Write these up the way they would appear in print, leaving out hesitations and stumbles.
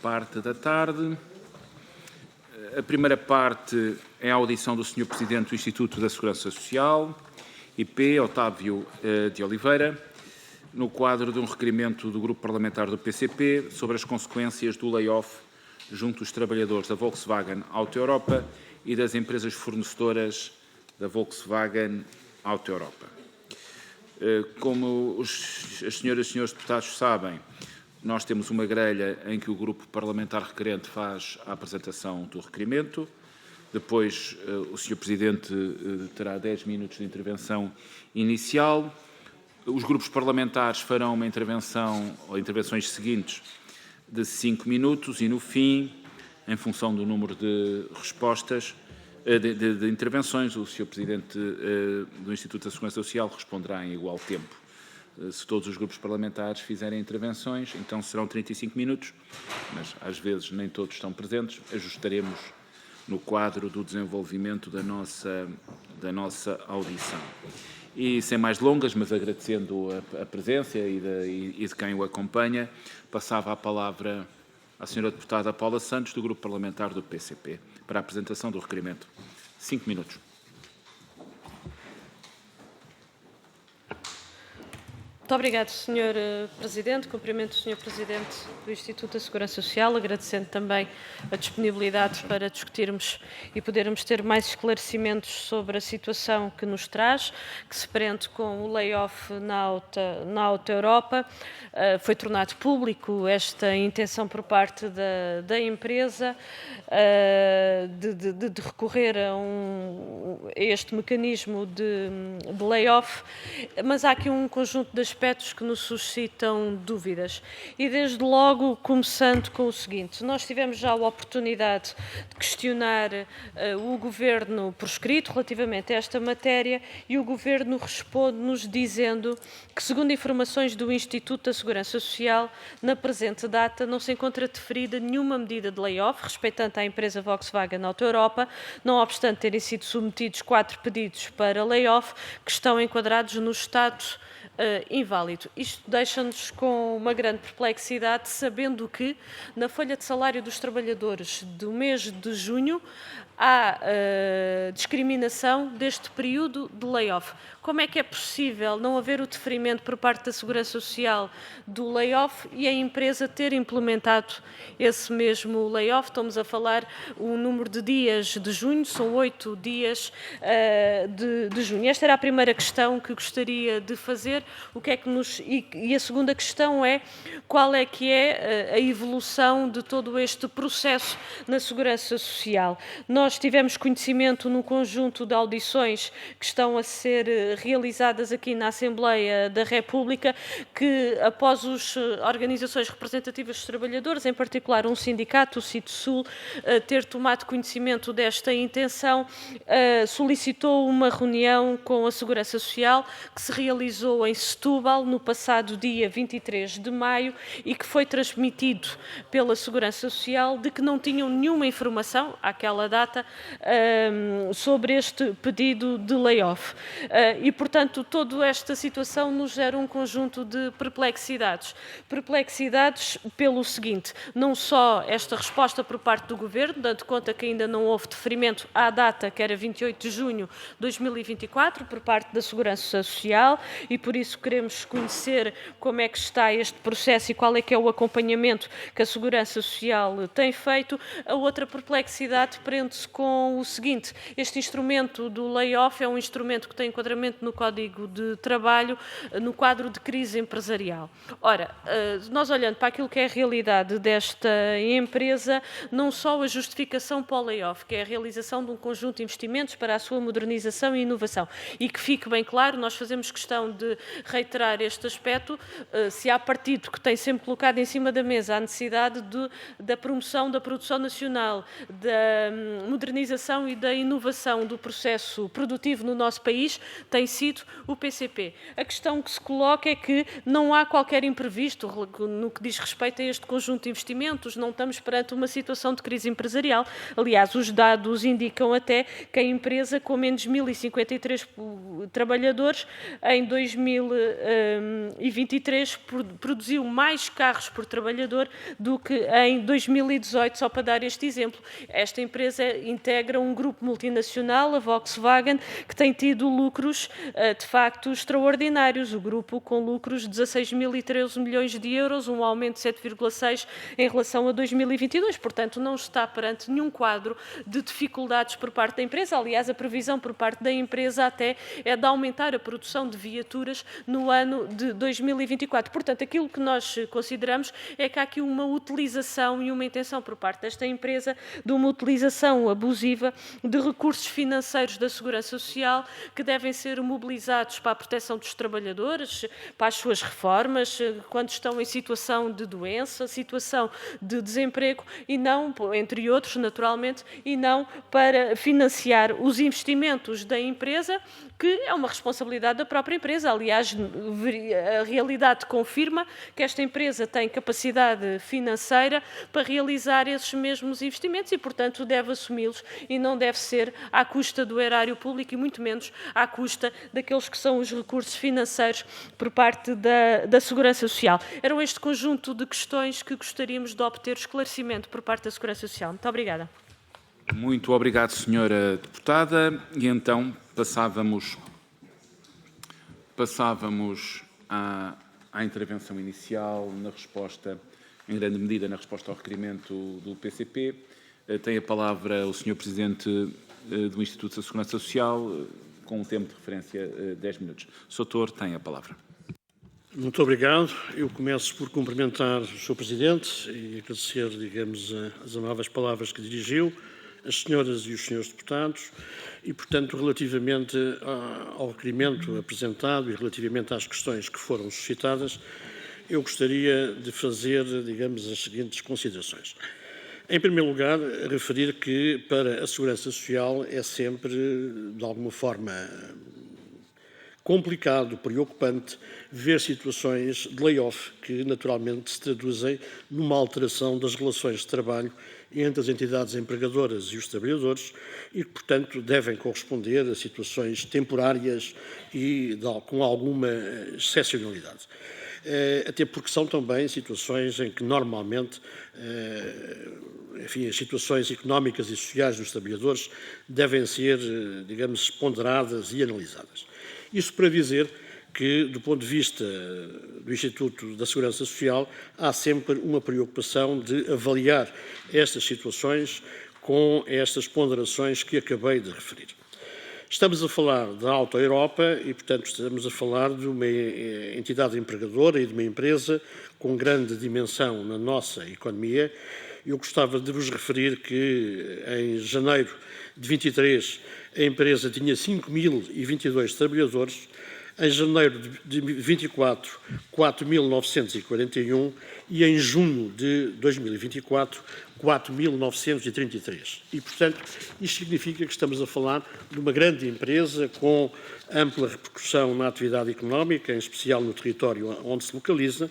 parte da tarde. A primeira parte é a audição do Sr. Presidente do Instituto da Segurança Social, IP, Otávio de Oliveira, no quadro de um requerimento do Grupo Parlamentar do PCP sobre as consequências do layoff junto dos trabalhadores da Volkswagen Auto Europa e das empresas fornecedoras da Volkswagen Auto Europa. Como as senhoras e senhores deputados sabem, nós temos uma grelha em que o Grupo Parlamentar requerente faz a apresentação do requerimento. Depois, o Sr. Presidente terá 10 minutos de intervenção inicial. Os grupos parlamentares farão uma intervenção, ou intervenções seguintes, de 5 minutos e, no fim, em função do número de respostas, de intervenções, o Sr. Presidente do Instituto da Segurança Social responderá em igual tempo. Se todos os grupos parlamentares fizerem intervenções, então serão 35 minutos, mas às vezes nem todos estão presentes, ajustaremos no quadro do desenvolvimento da nossa audição. E sem mais longas, mas agradecendo a presença e de quem o acompanha, passava a palavra à Sra. Deputada Paula Santos, do Grupo Parlamentar do PCP, para a apresentação do requerimento. 5 minutos. Muito obrigado, Sr. Presidente. Cumprimento o Sr. Presidente do Instituto da Segurança Social, agradecendo também a disponibilidade para discutirmos e podermos ter mais esclarecimentos sobre a situação que nos traz, que se prende com o layoff na Auto Europa. Foi tornado público esta intenção por parte da empresa de recorrer a este mecanismo de layoff, mas há aqui um conjunto de aspectos que nos suscitam dúvidas. E desde logo, começando com o seguinte: nós tivemos já a oportunidade de questionar o Governo por escrito relativamente a esta matéria e o Governo responde-nos dizendo que, segundo informações do Instituto da Segurança Social, na presente data não se encontra deferida nenhuma medida de layoff respeitante à empresa Volkswagen Auto Europa, não obstante terem sido submetidos 4 pedidos para layoff que estão enquadrados no estado inválido. Isto deixa-nos com uma grande perplexidade, sabendo que na folha de salário dos trabalhadores do mês de junho há discriminação deste período de layoff. Como é que é possível não haver o deferimento por parte da Segurança Social do layoff e a empresa ter implementado esse mesmo layoff? Estamos a falar o número de dias de junho, são 8 dias de junho. Esta era a primeira questão que gostaria de fazer. O que é que e a segunda questão é qual é que é a evolução de todo este processo na Segurança Social. Nós tivemos conhecimento num conjunto de audições que estão a ser realizadas aqui na Assembleia da República, que após as organizações representativas dos trabalhadores, em particular um sindicato, o CITESUL, ter tomado conhecimento desta intenção, solicitou uma reunião com a Segurança Social, que se realizou em Setúbal no passado dia 23 de maio e que foi transmitido pela Segurança Social de que não tinham nenhuma informação, àquela data, sobre este pedido de layoff. E, portanto, toda esta situação nos gera um conjunto de perplexidades. Perplexidades pelo seguinte: não só esta resposta por parte do Governo, dando conta que ainda não houve deferimento à data, que era 28 de junho de 2024, por parte da Segurança Social, e por isso queremos conhecer como é que está este processo e qual é que é o acompanhamento que a Segurança Social tem feito. A outra perplexidade prende-se com o seguinte: este instrumento do layoff é um instrumento que tem enquadramento no Código de Trabalho, no quadro de crise empresarial. Ora, nós olhando para aquilo que é a realidade desta empresa, não só a justificação para o layoff, que é a realização de um conjunto de investimentos para a sua modernização e inovação, e que fique bem claro, nós fazemos questão de reiterar este aspecto, se há partido que tem sempre colocado em cima da mesa a necessidade da promoção da produção nacional, da modernização e da inovação do processo produtivo no nosso país, tem tem sido o PCP. A questão que se coloca é que não há qualquer imprevisto no que diz respeito a este conjunto de investimentos, não estamos perante uma situação de crise empresarial. Aliás, os dados indicam até que a empresa, com menos de 1.053 trabalhadores, em 2023 produziu mais carros por trabalhador do que em 2018, só para dar este exemplo. Esta empresa integra um grupo multinacional, a Volkswagen, que tem tido lucros de facto extraordinários. O grupo com lucros de 16.013 milhões de euros, um aumento de 7,6% em relação a 2022. Portanto, não está perante nenhum quadro de dificuldades por parte da empresa. Aliás, a previsão por parte da empresa até é de aumentar a produção de viaturas no ano de 2024. Portanto, aquilo que nós consideramos é que há aqui uma utilização e uma intenção por parte desta empresa de uma utilização abusiva de recursos financeiros da Segurança Social que devem ser mobilizados para a proteção dos trabalhadores, para as suas reformas, quando estão em situação de doença, situação de desemprego e não, entre outros, naturalmente, e não para financiar os investimentos da empresa, que é uma responsabilidade da própria empresa. Aliás, a realidade confirma que esta empresa tem capacidade financeira para realizar esses mesmos investimentos e, portanto, deve assumi-los e não deve ser à custa do erário público e muito menos à custa daqueles que são os recursos financeiros por parte da Segurança Social. Eram este conjunto de questões que gostaríamos de obter esclarecimento por parte da Segurança Social. Muito obrigada. Muito obrigado, senhora deputada. E então passávamos à intervenção inicial, na resposta, em grande medida, na resposta ao requerimento do PCP. Tem a palavra o senhor Presidente do Instituto da Segurança Social, com um tempo de referência 10 minutos. O Sr. Doutor tem a palavra. Muito obrigado. Eu começo por cumprimentar o Sr. Presidente e agradecer, digamos, as amáveis palavras que dirigiu, as senhoras e os senhores deputados, e, portanto, relativamente ao requerimento apresentado e relativamente às questões que foram suscitadas, eu gostaria de fazer, digamos, as seguintes considerações. Em primeiro lugar, referir que para a Segurança Social é sempre, de alguma forma, complicado, preocupante, ver situações de layoff que naturalmente se traduzem numa alteração das relações de trabalho entre as entidades empregadoras e os trabalhadores e que, portanto, devem corresponder a situações temporárias e com alguma excepcionalidade. Até porque são também situações em que normalmente, enfim, as situações económicas e sociais dos trabalhadores devem ser, digamos, ponderadas e analisadas. Isso para dizer que, do ponto de vista do Instituto da Segurança Social, há sempre uma preocupação de avaliar estas situações com estas ponderações que acabei de referir. Estamos a falar da Auto Europa e, portanto, estamos a falar de uma entidade empregadora e de uma empresa com grande dimensão na nossa economia. Eu gostava de vos referir que, em janeiro de 23, a empresa tinha 5.022 trabalhadores, em janeiro de 24, 4.941 e em junho de 2024, 4.933. E, portanto, isto significa que estamos a falar de uma grande empresa com ampla repercussão na atividade económica, em especial no território onde se localiza,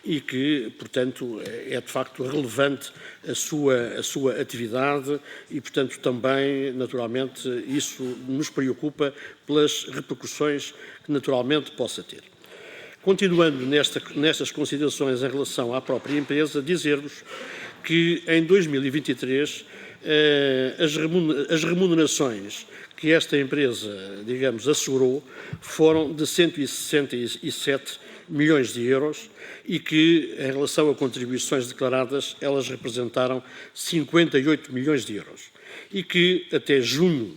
e que, portanto, é de facto relevante a sua atividade e, portanto, também, naturalmente, isso nos preocupa pelas repercussões que naturalmente possa ter. Continuando nestas considerações em relação à própria empresa, dizer-vos que em 2023 as remunerações que esta empresa, digamos, assegurou foram de 167 milhões de euros e que, em relação a contribuições declaradas, elas representaram 58 milhões de euros. E que, até junho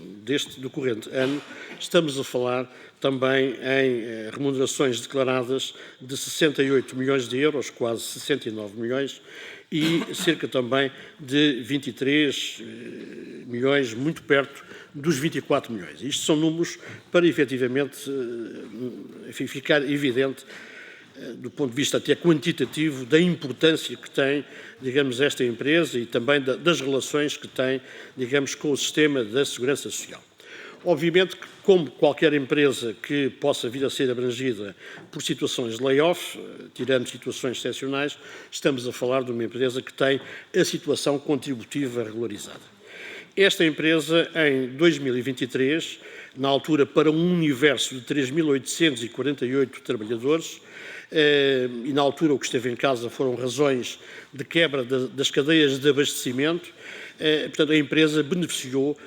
do corrente ano, estamos a falar também em remunerações declaradas de 68 milhões de euros, quase 69 milhões, e cerca também de 23 milhões, muito perto dos 24 milhões. Isto são números para, efetivamente, enfim, ficar evidente, do ponto de vista até quantitativo, da importância que tem, digamos, esta empresa e também das relações que tem, digamos, com o sistema da Segurança Social. Obviamente que, como qualquer empresa que possa vir a ser abrangida por situações de layoff, tirando situações excepcionais, estamos a falar de uma empresa que tem a situação contributiva regularizada. Esta empresa, em 2023, na altura para um universo de 3.848 trabalhadores, e na altura o que esteve em causa foram razões de quebra das cadeias de abastecimento. Portanto, a empresa beneficiou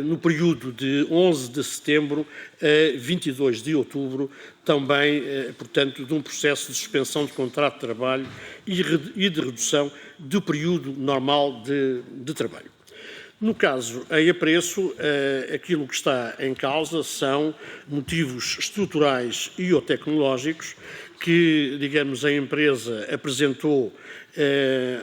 no período de 11 de setembro a 22 de outubro também, portanto, de um processo de suspensão de contrato de trabalho e de redução do período normal de trabalho. No caso em apreço, aquilo que está em causa são motivos estruturais e ou tecnológicos que, digamos, a empresa apresentou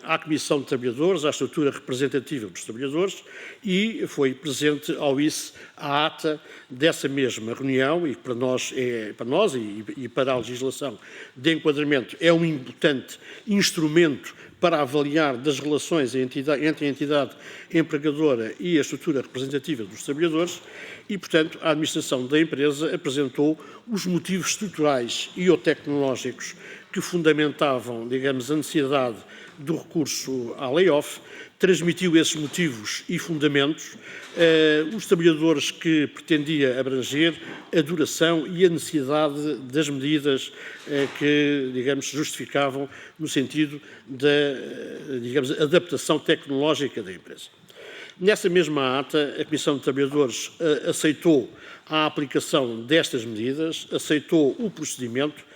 à Comissão de Trabalhadores, à estrutura representativa dos trabalhadores, e foi presente ao ICE a ata dessa mesma reunião, e para nós e para a legislação de enquadramento é um importante instrumento para avaliar das relações entre a entidade empregadora e a estrutura representativa dos trabalhadores e, portanto, a administração da empresa apresentou os motivos estruturais e ou tecnológicos que fundamentavam, digamos, a necessidade do recurso à layoff, transmitiu esses motivos e fundamentos, os trabalhadores que pretendia abranger, a duração e a necessidade das medidas que, digamos, justificavam no sentido da, digamos, adaptação tecnológica da empresa. Nessa mesma ata, a Comissão de Trabalhadores aceitou a aplicação destas medidas, aceitou o procedimento,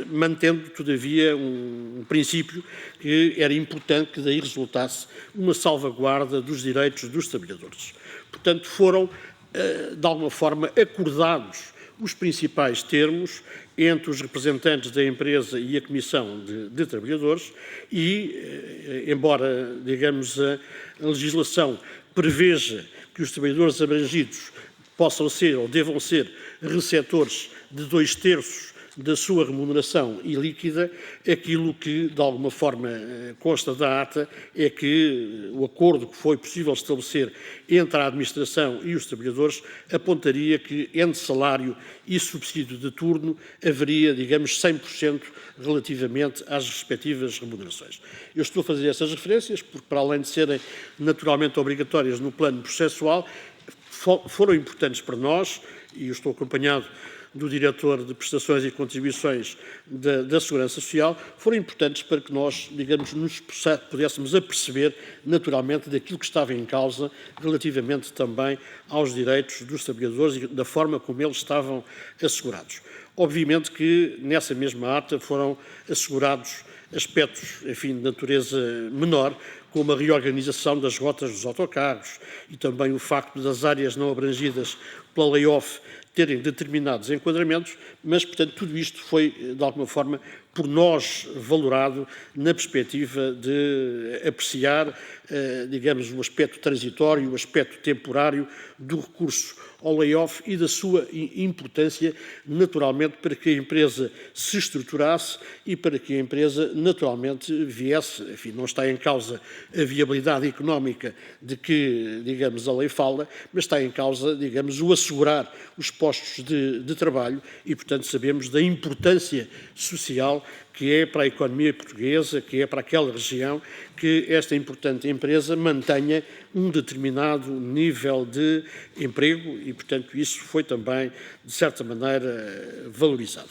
mantendo, todavia, um princípio que era importante que daí resultasse uma salvaguarda dos direitos dos trabalhadores. Portanto, foram, de alguma forma, acordados os principais termos entre os representantes da empresa e a Comissão de Trabalhadores e, embora, digamos, a legislação preveja que os trabalhadores abrangidos possam ser ou devam ser receptores de 2/3 da sua remuneração ilíquida, aquilo que, de alguma forma, consta da ata é que o acordo que foi possível estabelecer entre a administração e os trabalhadores apontaria que, entre salário e subsídio de turno, haveria, digamos, 100% relativamente às respectivas remunerações. Eu estou a fazer essas referências porque, para além de serem naturalmente obrigatórias no plano processual, foram importantes para nós, e eu estou acompanhado do Diretor de Prestações e Contribuições da Segurança Social, foram importantes para que nós, digamos, nos pudéssemos aperceber naturalmente daquilo que estava em causa relativamente também aos direitos dos trabalhadores e da forma como eles estavam assegurados. Obviamente que nessa mesma ata foram assegurados aspectos, enfim, de natureza menor, como a reorganização das rotas dos autocarros e também o facto das áreas não abrangidas pela layoff terem determinados enquadramentos, mas, portanto, tudo isto foi, de alguma forma, por nós valorado na perspectiva de apreciar, digamos, o aspecto transitório, o aspecto temporário do recurso ao layoff e da sua importância, naturalmente, para que a empresa se estruturasse e para que a empresa, naturalmente, viesse, enfim, não está em causa a viabilidade económica de que, digamos, a lei fala, mas está em causa, digamos, o assegurar os postos de trabalho e, portanto, sabemos da importância social que é para a economia portuguesa, que é para aquela região, que esta importante empresa mantenha um determinado nível de emprego e, portanto, isso foi também, de certa maneira, valorizado.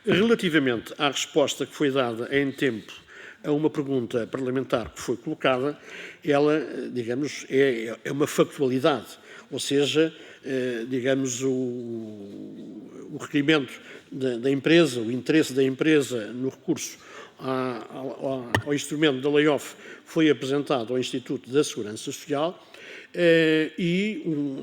Relativamente à resposta que foi dada em tempo a uma pergunta parlamentar que foi colocada, ela, digamos, é uma factualidade, ou seja, digamos, o requerimento da empresa, o interesse da empresa no recurso ao instrumento da layoff foi apresentado ao Instituto da Segurança Social e,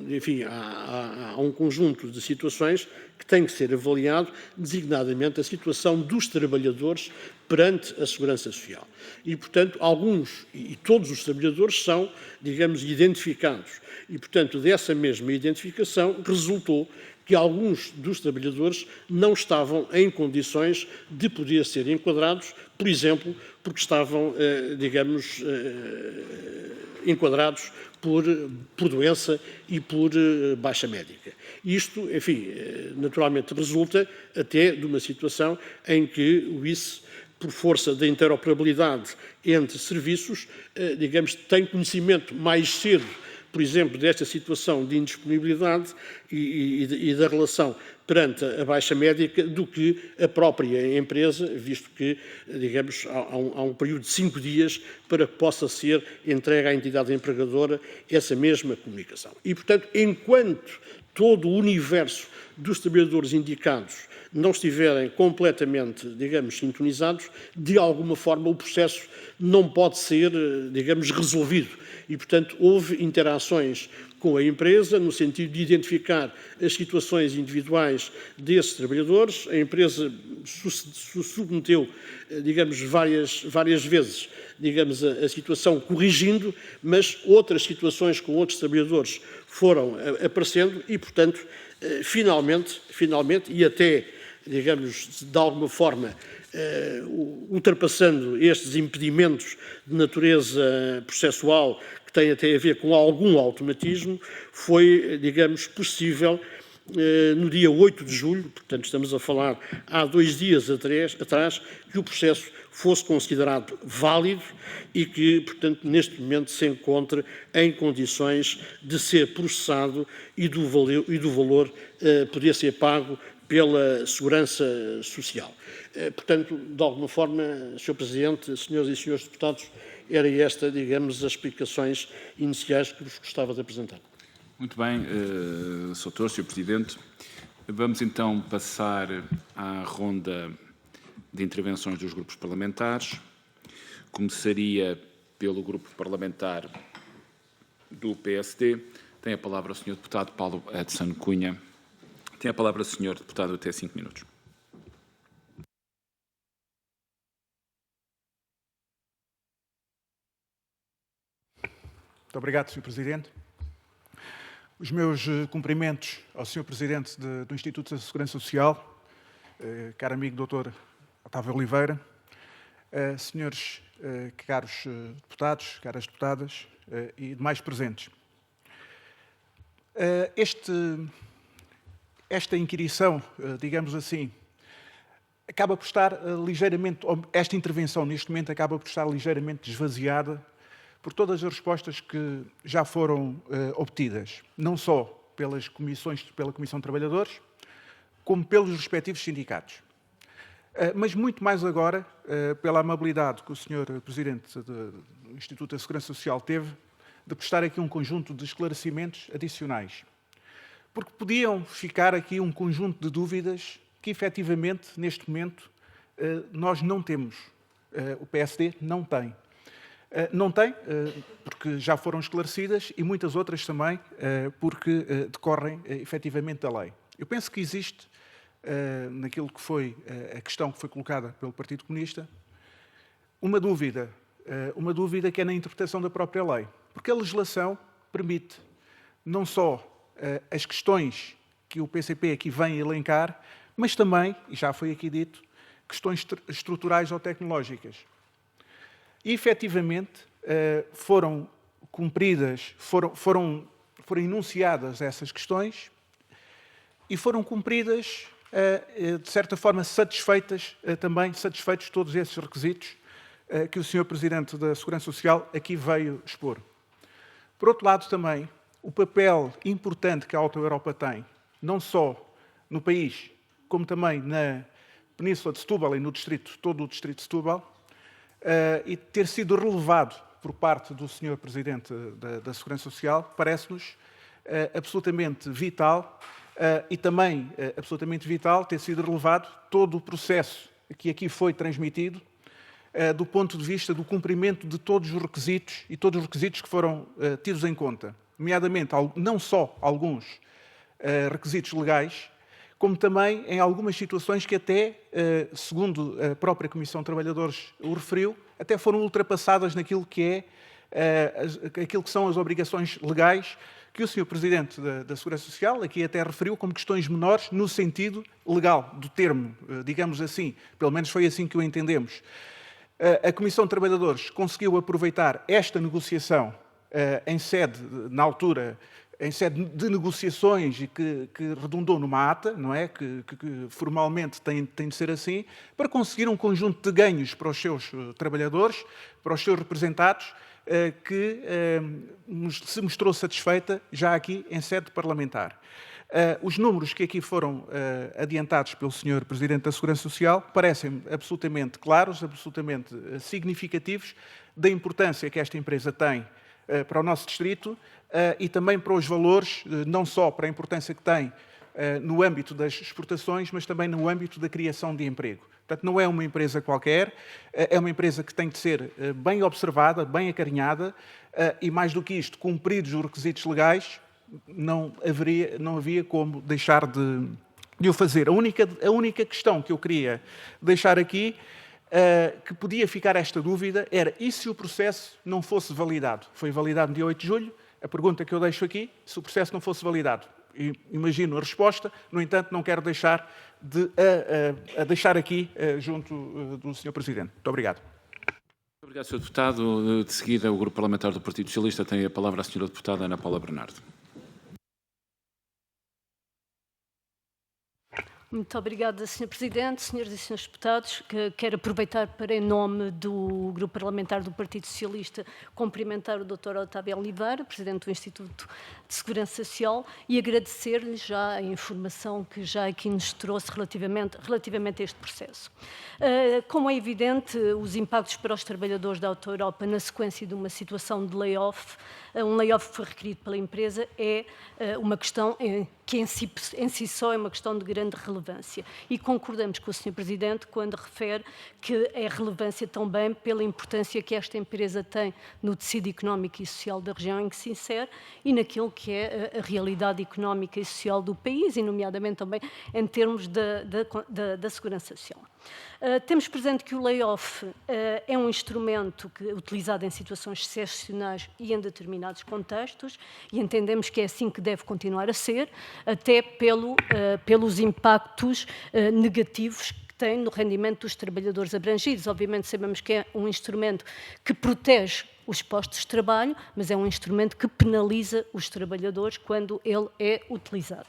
enfim, há um conjunto de situações que tem que ser avaliado, designadamente a situação dos trabalhadores perante a Segurança Social. E, portanto, alguns e todos os trabalhadores são, digamos, identificados. E, portanto, dessa mesma identificação resultou que alguns dos trabalhadores não estavam em condições de poder ser enquadrados, por exemplo, porque estavam, digamos, enquadrados por doença e por baixa médica. Isto, enfim, naturalmente resulta até de uma situação em que o ICE, por força da interoperabilidade entre serviços, digamos, tem conhecimento mais cedo, por exemplo, desta situação de indisponibilidade e da relação perante a baixa médica do que a própria empresa, visto que, digamos, há um período de 5 dias para que possa ser entregue à entidade empregadora essa mesma comunicação. E, portanto, enquanto todo o universo dos trabalhadores indicados não estiverem completamente, digamos, sintonizados, de alguma forma o processo não pode ser, digamos, resolvido. E, portanto, houve interações com a empresa no sentido de identificar as situações individuais desses trabalhadores. A empresa submeteu, digamos, várias vezes, digamos, a situação corrigindo, mas outras situações com outros trabalhadores foram aparecendo e, portanto, finalmente, e até, digamos, de alguma forma, ultrapassando estes impedimentos de natureza processual que têm até a ver com algum automatismo, foi, digamos, possível, no dia 8 de julho, portanto estamos a falar há 2 dias atrás, que o processo fosse considerado válido e que, portanto, neste momento se encontre em condições de ser processado e do valor poder ser pago pela Segurança Social. Portanto, de alguma forma, Sr. Presidente, senhoras e senhores deputados, era esta, digamos, as explicações iniciais que vos gostava de apresentar. Muito bem, Sr. Doutor, Sr. Presidente. Vamos então passar à ronda de intervenções dos grupos parlamentares. Começaria pelo grupo parlamentar do PSD. Tem a palavra o Sr. Deputado Paulo Edson Cunha. Tem a palavra o Sr. Deputado até 5 minutos. Muito obrigado, Sr. Presidente. Os meus cumprimentos ao Sr. Presidente do Instituto da Segurança Social, caro amigo Dr. Otávio Oliveira, senhores caros deputados, caras deputadas e demais presentes. Esta inquirição, digamos assim, acaba por estar ligeiramente, esta intervenção neste momento acaba por estar ligeiramente esvaziada por todas as respostas que já foram obtidas, não só pela Comissão de Trabalhadores, como pelos respectivos sindicatos. Mas muito mais agora, pela amabilidade que o Sr. Presidente do Instituto da Segurança Social teve, de prestar aqui um conjunto de esclarecimentos adicionais. Porque podiam ficar aqui um conjunto de dúvidas que, efetivamente, neste momento, nós não temos. O PSD não tem. Não tem, porque já foram esclarecidas, e muitas outras também, porque decorrem efetivamente da lei. Eu penso que existe, naquilo que foi a questão que foi colocada pelo Partido Comunista, uma dúvida que é na interpretação da própria lei. Porque a legislação permite não só as questões que o PCP aqui vem elencar, mas também, e já foi aqui dito, questões estruturais ou tecnológicas. E, efetivamente, foram cumpridas, foram enunciadas essas questões e foram cumpridas, de certa forma, satisfeitos todos esses requisitos que o Sr. Presidente da Segurança Social aqui veio expor. Por outro lado, também, o papel importante que a Auto Europa tem, não só no país, como também na Península de Setúbal e no distrito, todo o distrito de Setúbal, e ter sido relevado por parte do Sr. Presidente da Segurança Social, parece-nos absolutamente vital, e também absolutamente vital ter sido relevado todo o processo que aqui foi transmitido, do ponto de vista do cumprimento de todos os requisitos e todos os requisitos que foram tidos em conta, nomeadamente não só alguns requisitos legais, como também em algumas situações que até, segundo a própria Comissão de Trabalhadores o referiu, até foram ultrapassadas naquilo que aquilo que são as obrigações legais que o Sr. Presidente da Segurança Social aqui até referiu como questões menores no sentido legal do termo, digamos assim. Pelo menos foi assim que o entendemos. A Comissão de Trabalhadores conseguiu aproveitar esta negociação em sede, na altura, em sede de negociações e que redundou numa ata, não é? Que formalmente tem de ser assim, para conseguir um conjunto de ganhos para os seus trabalhadores, para os seus representados, que se mostrou satisfeita já aqui em sede parlamentar. Os números que aqui foram adiantados pelo Sr. Presidente da Segurança Social parecem absolutamente claros, absolutamente significativos da importância que esta empresa tem para o nosso distrito e também para os valores, não só para a importância que tem no âmbito das exportações, mas também no âmbito da criação de emprego. Portanto, não é uma empresa qualquer, é uma empresa que tem de ser bem observada, bem acarinhada e, mais do que isto, cumpridos os requisitos legais, não havia como deixar de o fazer. A única questão que eu queria deixar aqui, que podia ficar esta dúvida, era e se o processo não fosse validado? Foi validado no dia 8 de julho, a pergunta que eu deixo aqui, se o processo não fosse validado. Imagino a resposta, no entanto, não quero deixar de deixar aqui junto do Sr. Presidente. Muito obrigado. Muito obrigado, Sr. Deputado. De seguida, o Grupo Parlamentar do Partido Socialista tem a palavra a Sra. Deputada Ana Paula Bernardo. Muito obrigada, Sr. Presidente, Senhoras e Senhores Deputados. Quero aproveitar para, em nome do Grupo Parlamentar do Partido Socialista, cumprimentar o Dr. Otávio Oliveira, Presidente do Instituto de Segurança Social, e agradecer-lhe já a informação que já aqui nos trouxe relativamente a este processo. Como é evidente, os impactos para os trabalhadores da Auto Europa na sequência de uma situação de layoff, um layoff que foi requerido pela empresa, é uma questão que em si só é uma questão de grande relevância. E concordamos com o Sr. Presidente quando refere que é relevância também pela importância que esta empresa tem no tecido económico e social da região em que se insere e naquilo que é a realidade económica e social do país, e nomeadamente também em termos da segurança social. Temos presente que o layoff é um instrumento utilizado em situações excepcionais e em determinados contextos, e entendemos que é assim que deve continuar a ser, até pelos impactos negativos que tem no rendimento dos trabalhadores abrangidos. Obviamente sabemos que é um instrumento que protege os postos de trabalho, mas é um instrumento que penaliza os trabalhadores quando ele é utilizado.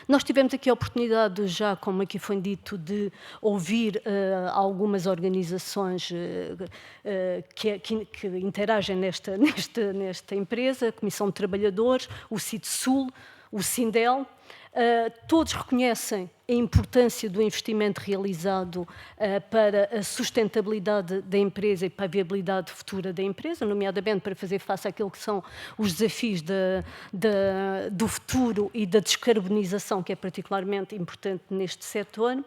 Nós tivemos aqui a oportunidade, já como aqui foi dito, de ouvir algumas organizações que interagem nesta empresa, a Comissão de Trabalhadores, o CITSUL, o SINDEL. Todos reconhecem a importância do investimento realizado para a sustentabilidade da empresa e para a viabilidade futura da empresa, nomeadamente para fazer face àquilo que são os desafios do futuro e da descarbonização, que é particularmente importante neste setor.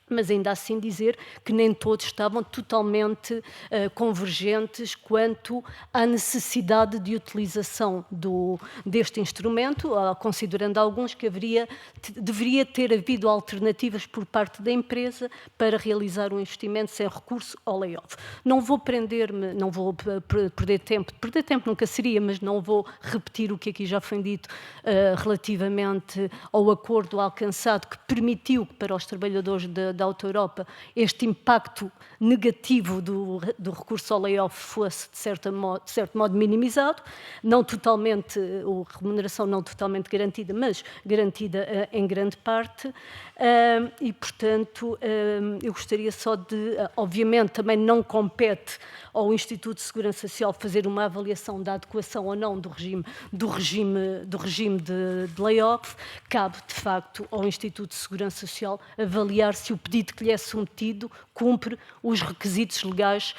Mas ainda assim dizer que nem todos estavam totalmente convergentes quanto à necessidade de utilização deste instrumento, considerando alguns que deveria ter havido alternativas por parte da empresa para realizar um investimento sem recurso ao layoff. Não vou não vou perder tempo nunca seria, mas não vou repetir o que aqui já foi dito relativamente ao acordo alcançado que permitiu que para os trabalhadores da Auto Europa este impacto negativo do recurso ao layoff fosse, de certo modo, minimizado, não totalmente, a remuneração não totalmente garantida, mas garantida em grande parte, e, portanto, eu gostaria só de, obviamente, também não compete ao Instituto de Segurança Social fazer uma avaliação da adequação ou não do regime de layoff, cabe, de facto, ao Instituto de Segurança Social avaliar se o pedido que lhe é submetido cumpre os requisitos legais,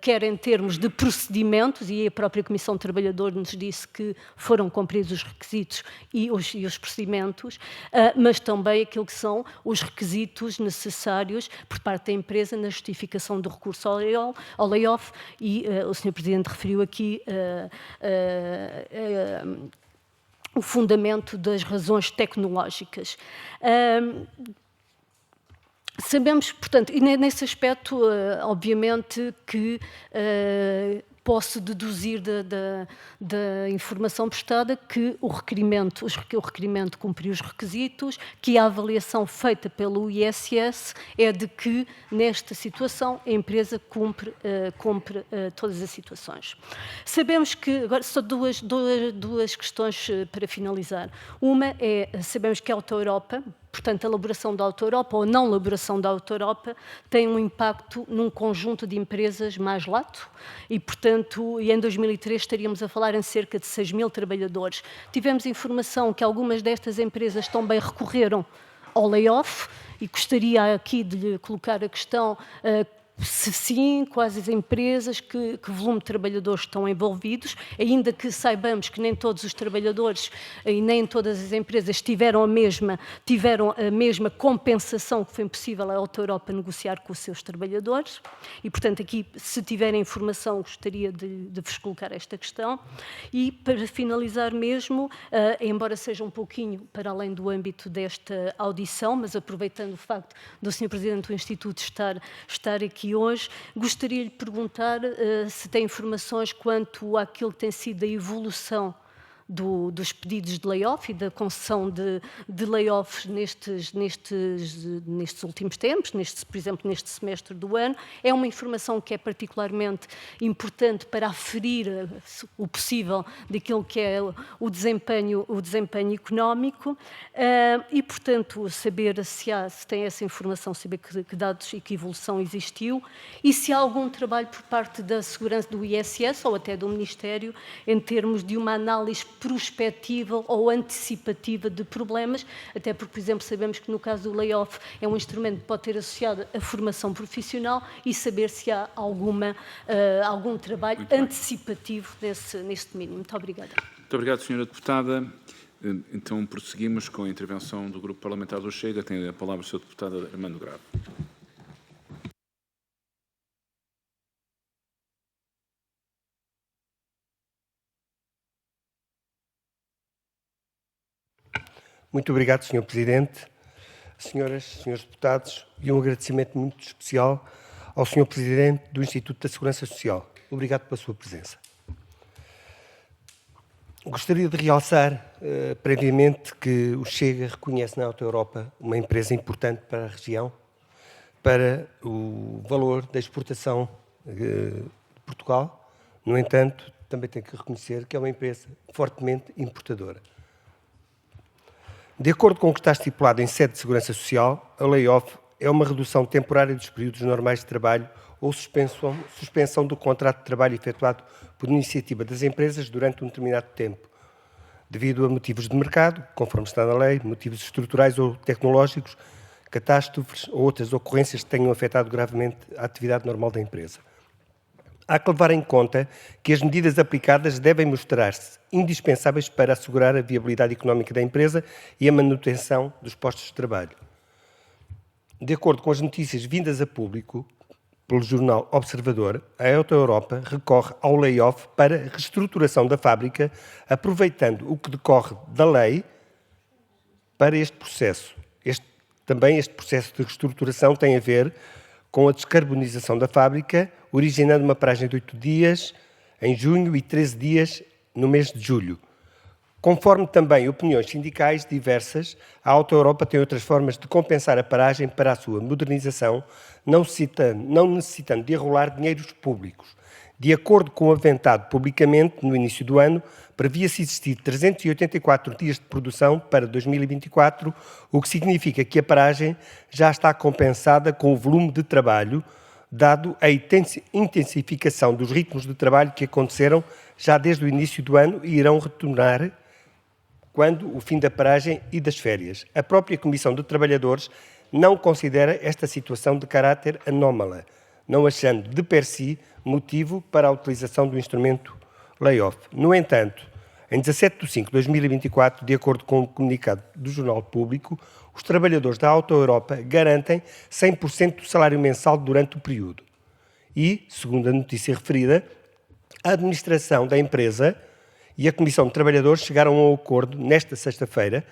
quer em termos de procedimentos, e a própria Comissão de Trabalhadores nos disse que foram cumpridos os requisitos e os procedimentos, mas também aquilo que são os necessários por parte da empresa na justificação do recurso ao layoff, e o Sr. Presidente referiu aqui o fundamento das razões tecnológicas. Sabemos, portanto, e nesse aspecto, obviamente, que posso deduzir da informação prestada que o requerimento cumpriu os requisitos, que a avaliação feita pelo ISS é de que, nesta situação, a empresa cumpre todas as situações. Sabemos que, agora só duas questões para finalizar. Uma é, sabemos que a Auto Europa, portanto, a elaboração da Auto Europa ou a não elaboração da Auto Europa tem um impacto num conjunto de empresas mais lato e, portanto, em 2003 estaríamos a falar em cerca de 6.000 trabalhadores. Tivemos informação que algumas destas empresas também recorreram ao layoff e gostaria aqui de lhe colocar a questão se sim, quais as empresas, que volume de trabalhadores estão envolvidos, ainda que saibamos que nem todos os trabalhadores e nem todas as empresas tiveram a mesma compensação que foi possível a Auto Europa negociar com os seus trabalhadores e, portanto, aqui, se tiverem informação, gostaria de vos colocar esta questão. E, para finalizar mesmo, embora seja um pouquinho para além do âmbito desta audição, mas aproveitando o facto do Sr. Presidente do Instituto estar aqui hoje, gostaria de lhe perguntar se tem informações quanto àquilo que tem sido a evolução dos pedidos de layoff e da concessão de layoffs nestes últimos tempos, por exemplo, neste semestre do ano. É uma informação que é particularmente importante para aferir o possível daquilo que é o desempenho económico e, portanto, saber se tem essa informação, saber que dados e que evolução existiu e se há algum trabalho por parte da segurança do ISS ou até do Ministério em termos de uma análise prospectiva ou antecipativa de problemas, até porque, por exemplo, sabemos que no caso do layoff é um instrumento que pode ter associado a formação profissional e saber se há algum trabalho anticipativo nesse domínio. Muito obrigada. Muito obrigado, Sra. Deputada. Então, prosseguimos com a intervenção do Grupo Parlamentar do Chega. Tem a palavra o Sr. Deputado Armando Grave. Muito obrigado, Sr. Presidente, senhoras e senhores deputados, e um agradecimento muito especial ao Sr. Presidente do Instituto da Segurança Social. Obrigado pela sua presença. Gostaria de realçar previamente que o Chega reconhece na Auto Europa uma empresa importante para a região, para o valor da exportação de Portugal. No entanto, também tem que reconhecer que é uma empresa fortemente importadora. De acordo com o que está estipulado em sede de Segurança Social, a layoff é uma redução temporária dos períodos normais de trabalho ou suspensão do contrato de trabalho efetuado por iniciativa das empresas durante um determinado tempo, devido a motivos de mercado, conforme está na lei, motivos estruturais ou tecnológicos, catástrofes ou outras ocorrências que tenham afetado gravemente a atividade normal da empresa. Há que levar em conta que as medidas aplicadas devem mostrar-se indispensáveis para assegurar a viabilidade económica da empresa e a manutenção dos postos de trabalho. De acordo com as notícias vindas a público pelo jornal Observador, a Auto Europa recorre ao layoff para reestruturação da fábrica, aproveitando o que decorre da lei para este processo. Também este processo de reestruturação tem a ver com a descarbonização da fábrica, originando uma paragem de 8 dias em junho e 13 dias no mês de julho. Conforme também opiniões sindicais diversas, a Auto Europa tem outras formas de compensar a paragem para a sua modernização, não necessitando de arrolar dinheiros públicos. De acordo com o aventado publicamente no início do ano, previa-se existir 384 dias de produção para 2024, o que significa que a paragem já está compensada com o volume de trabalho, dado a intensificação dos ritmos de trabalho que aconteceram já desde o início do ano e irão retornar quando o fim da paragem e das férias. A própria Comissão de Trabalhadores não considera esta situação de caráter anómala, não achando de per si motivo para a utilização do instrumento layoff. No entanto, em 17 de 5 de 2024, de acordo com o comunicado do Jornal Público, os trabalhadores da Auto Europa garantem 100% do salário mensal durante o período. E, segundo a notícia referida, a administração da empresa e a Comissão de Trabalhadores chegaram a um acordo nessa sexta-feira,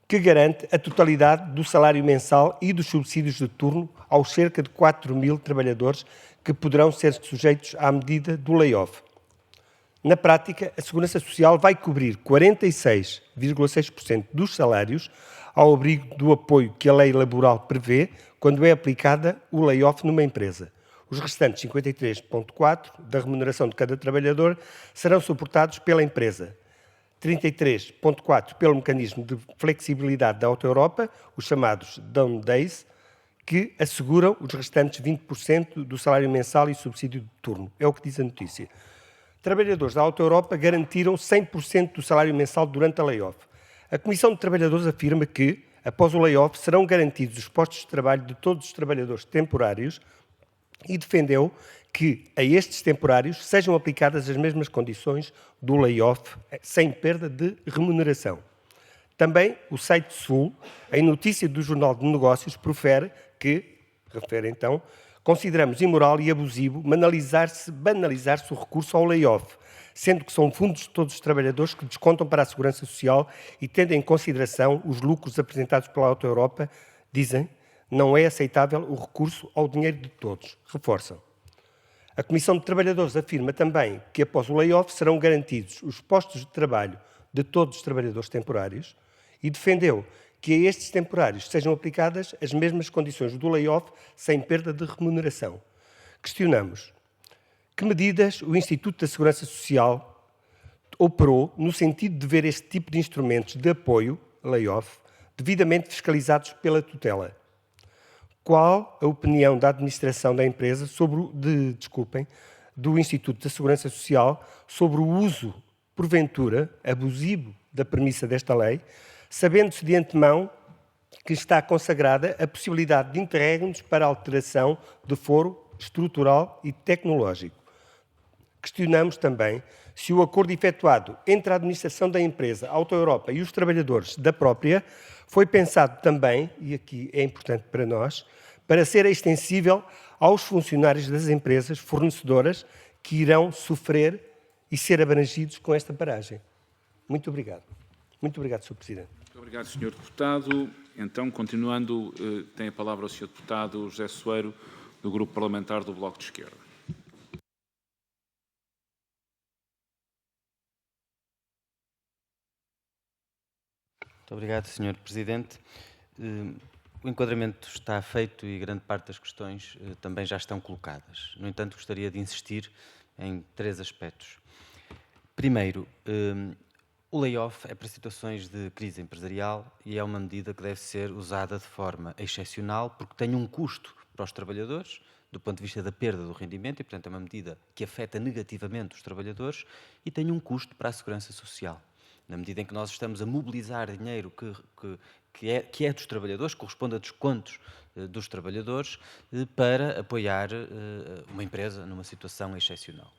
que garante a totalidade do salário mensal e dos subsídios de turno aos cerca de 4.000 trabalhadores que poderão ser sujeitos à medida do layoff. Na prática, a Segurança Social vai cobrir 46,6% dos salários ao abrigo do apoio que a lei laboral prevê quando é aplicada o layoff numa empresa. Os restantes 53,4% da remuneração de cada trabalhador serão suportados pela empresa. 33,4% pelo mecanismo de flexibilidade da Auto-Europa, os chamados Down Days, que asseguram os restantes 20% do salário mensal e subsídio de turno. É o que diz a notícia. Trabalhadores da Auto-Europa garantiram 100% do salário mensal durante a layoff. A Comissão de Trabalhadores afirma que, após o layoff, serão garantidos os postos de trabalho de todos os trabalhadores temporários e defendeu que a estes temporários sejam aplicadas as mesmas condições do layoff, sem perda de remuneração. Também o site Sul, em notícia do Jornal de Negócios, profere que, refere então, consideramos imoral e abusivo banalizar-se o recurso ao layoff, sendo que são fundos de todos os trabalhadores que descontam para a Segurança Social e tendo em consideração os lucros apresentados pela Auto-Europa, dizem, não é aceitável o recurso ao dinheiro de todos. Reforçam. A Comissão de Trabalhadores afirma também que, após o layoff, serão garantidos os postos de trabalho de todos os trabalhadores temporários e defendeu que a estes temporários sejam aplicadas as mesmas condições do layoff sem perda de remuneração. Questionamos que medidas o Instituto da Segurança Social operou no sentido de ver este tipo de instrumentos de apoio, layoff, devidamente fiscalizados pela tutela. Qual a opinião da administração da empresa do Instituto da Segurança Social sobre o uso, porventura, abusivo da premissa desta lei, sabendo-se de antemão que está consagrada a possibilidade de interregnos para alteração de foro estrutural e tecnológico. Questionamos também se o acordo efetuado entre a administração da empresa, a Auto-Europa e os trabalhadores da própria foi pensado também, e aqui é importante para nós, para ser extensível aos funcionários das empresas fornecedoras que irão sofrer e ser abrangidos com esta paragem. Muito obrigado. Muito obrigado, Sr. Presidente. Muito obrigado, Sr. Deputado. Então, continuando, tem a palavra o Sr. Deputado José Soeiro, do Grupo Parlamentar do Bloco de Esquerda. Muito obrigado, Sr. Presidente. O enquadramento está feito e grande parte das questões também já estão colocadas. No entanto, gostaria de insistir em 3 aspectos. Primeiro, o layoff é para situações de crise empresarial e é uma medida que deve ser usada de forma excepcional porque tem um custo para os trabalhadores, do ponto de vista da perda do rendimento, e, portanto, é uma medida que afeta negativamente os trabalhadores e tem um custo para a Segurança Social. Na medida em que nós estamos a mobilizar dinheiro que é dos trabalhadores, corresponde a descontos dos trabalhadores, para apoiar uma empresa numa situação excepcional.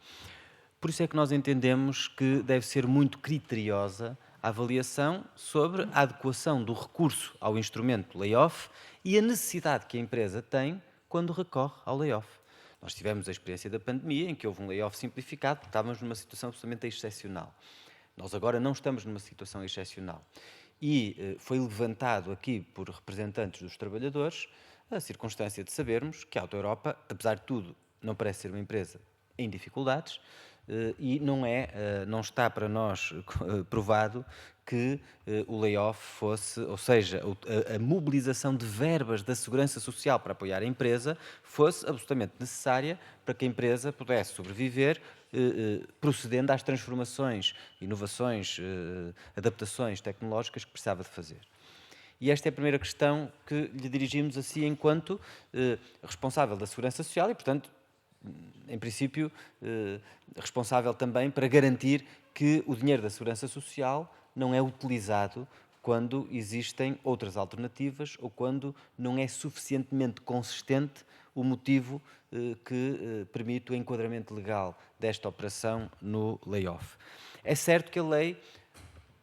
Por isso é que nós entendemos que deve ser muito criteriosa a avaliação sobre a adequação do recurso ao instrumento layoff e a necessidade que a empresa tem quando recorre ao layoff. Nós tivemos a experiência da pandemia, em que houve um layoff simplificado, porque estávamos numa situação absolutamente excepcional. Nós agora não estamos numa situação excepcional. E foi levantado aqui por representantes dos trabalhadores a circunstância de sabermos que a Auto-Europa, apesar de tudo, não parece ser uma empresa em dificuldades e não está para nós provado que o layoff fosse, ou seja, a mobilização de verbas da Segurança Social para apoiar a empresa fosse absolutamente necessária para que a empresa pudesse sobreviver procedendo às transformações, inovações, adaptações tecnológicas que precisava de fazer. E esta é a primeira questão que lhe dirigimos assim enquanto responsável da Segurança Social e, portanto, em princípio, responsável também para garantir que o dinheiro da Segurança Social não é utilizado quando existem outras alternativas ou quando não é suficientemente consistente o motivo que permite o enquadramento legal desta operação no layoff. É certo que a lei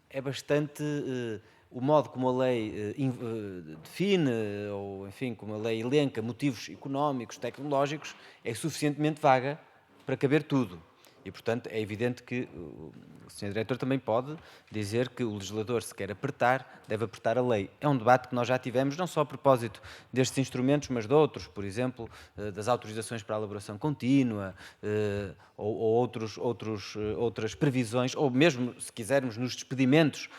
é bastante... o modo como a lei define, ou enfim, como a lei elenca motivos económicos, tecnológicos, é suficientemente vaga para caber tudo. E, portanto, é evidente que o Sr. Diretor também pode dizer que o legislador, se quer apertar, deve apertar a lei. É um debate que nós já tivemos, não só a propósito destes instrumentos, mas de outros, por exemplo, das autorizações para a elaboração contínua, ou outras previsões, ou mesmo, se quisermos, nos despedimentos,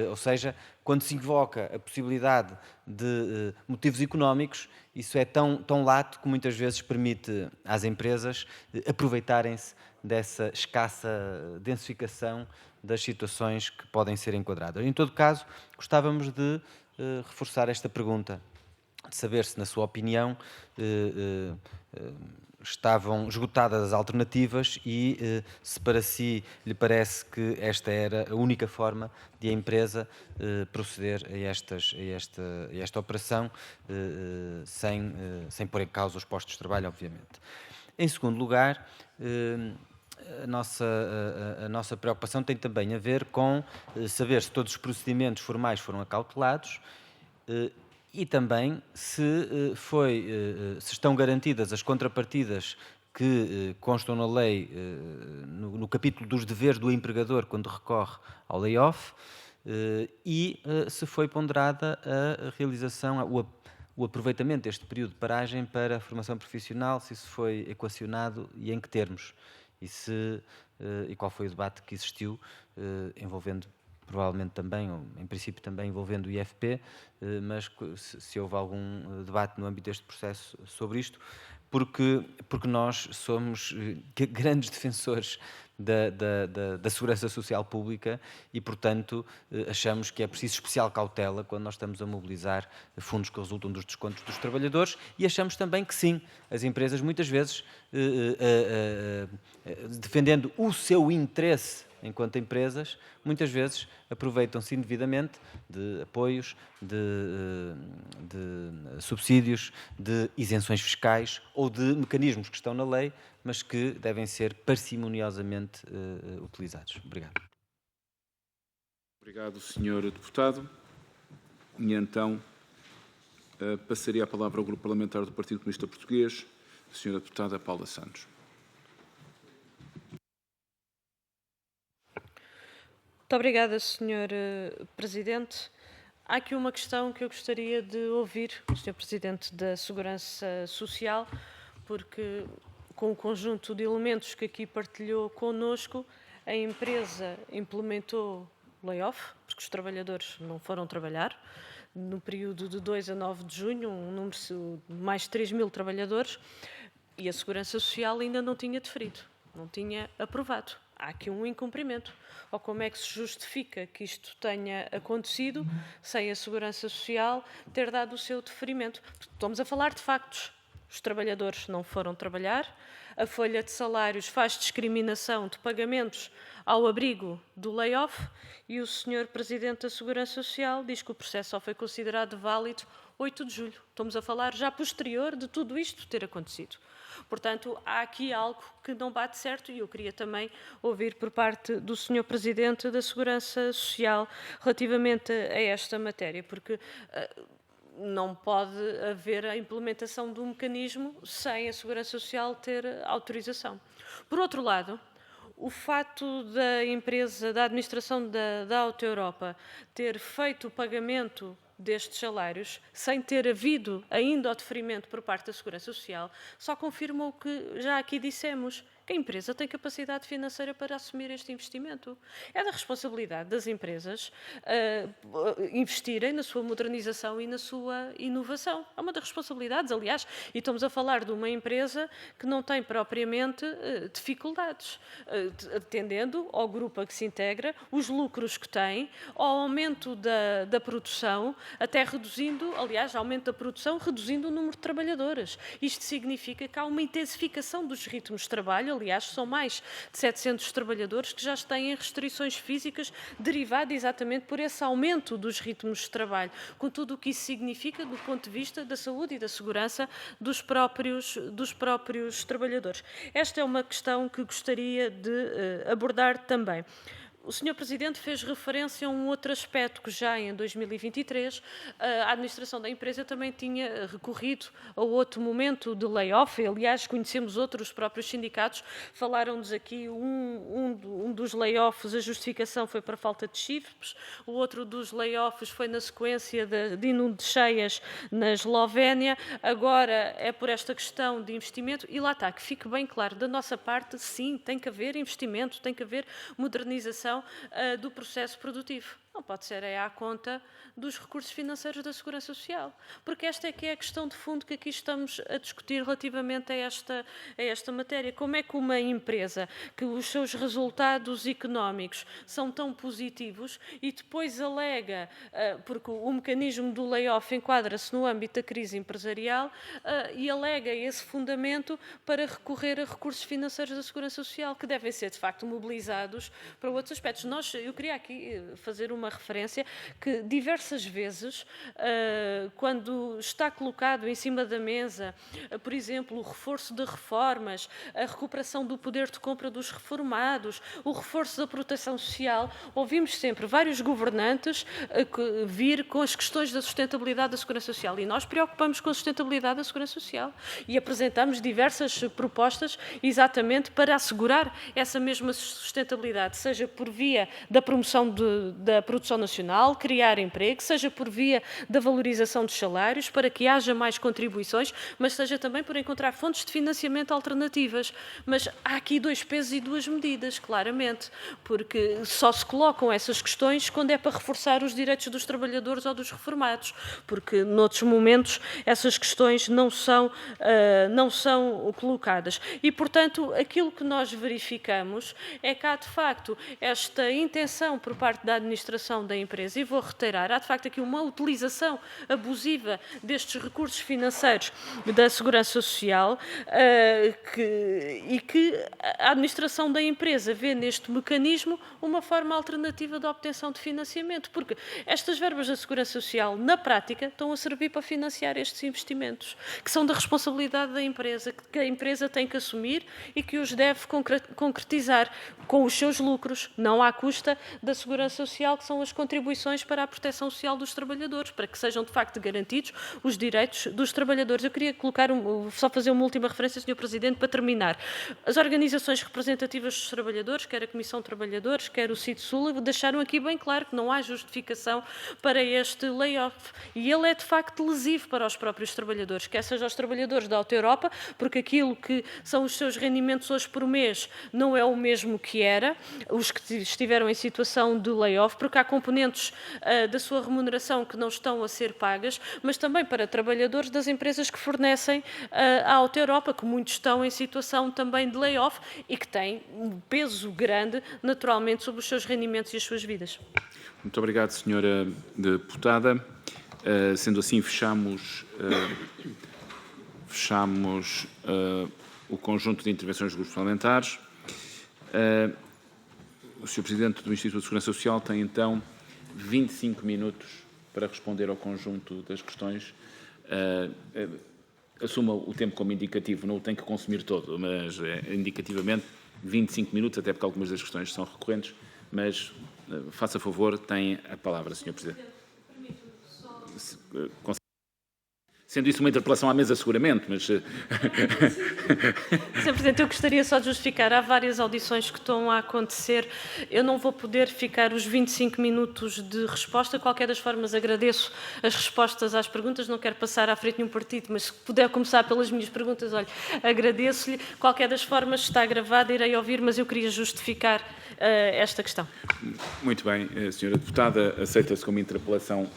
ou seja, quando se invoca a possibilidade de motivos económicos, isso é tão lato que muitas vezes permite às empresas aproveitarem-se dessa escassa densificação das situações que podem ser enquadradas. Em todo caso, gostávamos de reforçar esta pergunta, de saber se, na sua opinião, estavam esgotadas as alternativas e se para si lhe parece que esta era a única forma de a empresa proceder a esta operação sem pôr em causa os postos de trabalho, obviamente. Em segundo lugar, a nossa preocupação tem também a ver com saber se todos os procedimentos formais foram acautelados e também se estão garantidas as contrapartidas que constam na lei, no capítulo dos deveres do empregador quando recorre ao layoff, e se foi ponderada a realização, o aproveitamento deste período de paragem para a formação profissional, se isso foi equacionado e em que termos, e qual foi o debate que existiu, envolvendo provavelmente também, ou em princípio também envolvendo o IFP, mas se houve algum debate no âmbito deste processo sobre isto, porque nós somos grandes defensores da segurança social pública e, portanto, achamos que é preciso especial cautela quando nós estamos a mobilizar fundos que resultam dos descontos dos trabalhadores e achamos também que sim, as empresas muitas vezes, defendendo o seu interesse enquanto empresas, muitas vezes aproveitam-se indevidamente de apoios, de subsídios, de isenções fiscais ou de mecanismos que estão na lei, mas que devem ser parcimoniosamente utilizados. Obrigado. Obrigado, Sr. Deputado. E então passaria a palavra ao Grupo Parlamentar do Partido Comunista Português, a Sra. Deputada Paula Santos. Muito obrigada, Sr. Presidente. Há aqui uma questão que eu gostaria de ouvir o Sr. Presidente da Segurança Social, porque com o conjunto de elementos que aqui partilhou connosco, a empresa implementou layoff, porque os trabalhadores não foram trabalhar, no período de 2 a 9 de junho, um número de mais de 3.000 trabalhadores, e a Segurança Social ainda não tinha deferido, não tinha aprovado. Há aqui um incumprimento. Ou como é que se justifica que isto tenha acontecido sem a Segurança Social ter dado o seu deferimento? Estamos a falar de factos. Os trabalhadores não foram trabalhar, a folha de salários faz discriminação de pagamentos ao abrigo do layoff e o Sr. Presidente da Segurança Social diz que o processo só foi considerado válido 8 de julho. Estamos a falar já posterior de tudo isto ter acontecido. Portanto, há aqui algo que não bate certo e eu queria também ouvir por parte do Sr. Presidente da Segurança Social relativamente a esta matéria, porque não pode haver a implementação de um mecanismo sem a Segurança Social ter autorização. Por outro lado, o fato da empresa, da administração da Auto Europa ter feito o pagamento destes salários, sem ter havido ainda o deferimento por parte da Segurança Social, só confirma o que já aqui dissemos, que a empresa tem capacidade financeira para assumir este investimento. É da responsabilidade das empresas investirem na sua modernização e na sua inovação. É uma das responsabilidades, aliás, e estamos a falar de uma empresa que não tem propriamente dificuldades, atendendo ao grupo a que se integra, os lucros que tem, ao aumento da produção, até reduzindo, aliás, aumento da produção, reduzindo o número de trabalhadores. Isto significa que há uma intensificação dos ritmos de trabalho. Aliás, são mais de 700 trabalhadores que já têm restrições físicas derivadas exatamente por esse aumento dos ritmos de trabalho, com tudo o que isso significa do ponto de vista da saúde e da segurança dos próprios trabalhadores. Esta é uma questão que gostaria de abordar também. O Sr. Presidente fez referência a um outro aspecto que já em 2023 a administração da empresa também tinha recorrido a outro momento de layoff. Aliás, conhecemos outros, os próprios sindicatos falaram-nos aqui, um dos layoffs, a justificação foi para falta de chifres, o outro dos layoffs foi na sequência de inundações cheias na Eslovénia, agora é por esta questão de investimento, e lá está, que fique bem claro, da nossa parte, sim, tem que haver investimento, tem que haver modernização do processo produtivo. Não pode ser à conta dos recursos financeiros da Segurança Social, porque esta é que é a questão de fundo que aqui estamos a discutir relativamente a esta matéria. Como é que uma empresa que os seus resultados económicos são tão positivos e depois alega, porque o mecanismo do layoff enquadra-se no âmbito da crise empresarial, e alega esse fundamento para recorrer a recursos financeiros da Segurança Social, que devem ser, de facto, mobilizados para outros aspectos. Eu queria aqui fazer uma referência que diversas vezes, quando está colocado em cima da mesa, por exemplo, o reforço de reformas, a recuperação do poder de compra dos reformados, o reforço da proteção social, ouvimos sempre vários governantes vir com as questões da sustentabilidade da Segurança Social, e nós preocupamos com a sustentabilidade da Segurança Social e apresentamos diversas propostas exatamente para assegurar essa mesma sustentabilidade, seja por via da promoção da produção nacional, criar emprego, seja por via da valorização dos salários, para que haja mais contribuições, mas seja também por encontrar fontes de financiamento alternativas. Mas há aqui dois pesos e duas medidas, claramente, porque só se colocam essas questões quando é para reforçar os direitos dos trabalhadores ou dos reformados, porque noutros momentos essas questões não são colocadas. E, portanto, aquilo que nós verificamos é que há, de facto, esta intenção por parte da administração da empresa, e vou reiterar, há de facto aqui uma utilização abusiva destes recursos financeiros da Segurança Social, e que a administração da empresa vê neste mecanismo uma forma alternativa de obtenção de financiamento, porque estas verbas da Segurança Social, na prática, estão a servir para financiar estes investimentos, que são da responsabilidade da empresa, que a empresa tem que assumir e que os deve concretizar com os seus lucros, não à custa da Segurança Social, que são as contribuições para a proteção social dos trabalhadores, para que sejam de facto garantidos os direitos dos trabalhadores. Eu queria só fazer uma última referência, Sr. Presidente, para terminar. As organizações representativas dos trabalhadores, quer a Comissão de Trabalhadores, quer o CIT-Sul, deixaram aqui bem claro que não há justificação para este layoff, e ele é de facto lesivo para os próprios trabalhadores, quer seja os trabalhadores da Auto Europa, porque aquilo que são os seus rendimentos hoje por mês não é o mesmo que era, os que estiveram em situação de layoff, porque há componentes da sua remuneração que não estão a ser pagas, mas também para trabalhadores das empresas que fornecem à Auto Europa, que muitos estão em situação também de layoff e que têm um peso grande, naturalmente, sobre os seus rendimentos e as suas vidas. Muito obrigado, Sra. Deputada. Sendo assim, fechamos o conjunto de intervenções dos grupos parlamentares. O Sr. Presidente do Instituto de Segurança Social tem, então, 25 minutos para responder ao conjunto das questões. Assuma o tempo como indicativo, não o tem que consumir todo, mas indicativamente 25 minutos, até porque algumas das questões são recorrentes, mas faça favor, tem a palavra, Sr. Presidente. Sendo isso uma interpelação à mesa, seguramente, mas... Sr. Presidente, eu gostaria só de justificar. Há várias audições que estão a acontecer. Eu não vou poder ficar os 25 minutos de resposta. De qualquer das formas, agradeço as respostas às perguntas. Não quero passar à frente nenhum partido, mas se puder começar pelas minhas perguntas, olha, agradeço-lhe. De qualquer das formas, está gravada, irei ouvir, mas eu queria justificar esta questão. Muito bem, Sra. Deputada, aceita-se como interpelação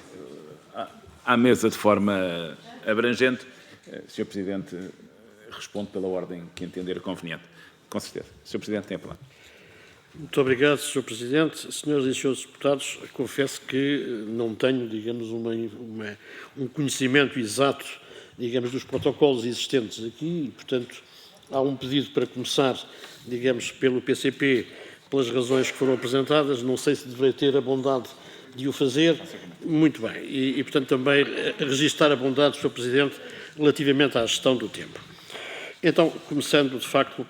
à mesa de forma abrangente. Sr. Presidente, responde pela ordem que entender conveniente. Com certeza. Sr. Presidente, tem a palavra. Muito obrigado, Sr. Presidente. Senhoras e senhores deputados, confesso que não tenho, digamos, um conhecimento exato, digamos, dos protocolos existentes aqui e, portanto, há um pedido para começar, digamos, pelo PCP, pelas razões que foram apresentadas. Não sei se deverei ter a bondade de o fazer. Muito bem. E, portanto, também registar a bondade do Sr. Presidente relativamente à gestão do tempo. Então, começando, de facto,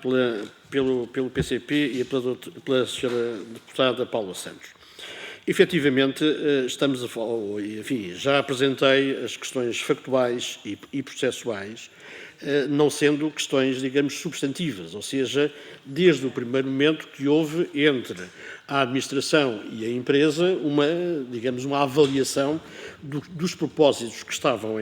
pelo PCP e pela senhora deputada Paula Santos. Efetivamente, estamos a falar, enfim, já apresentei as questões factuais e processuais, não sendo questões, digamos, substantivas, ou seja, desde o primeiro momento que houve entre a administração e a empresa uma avaliação dos propósitos que estavam,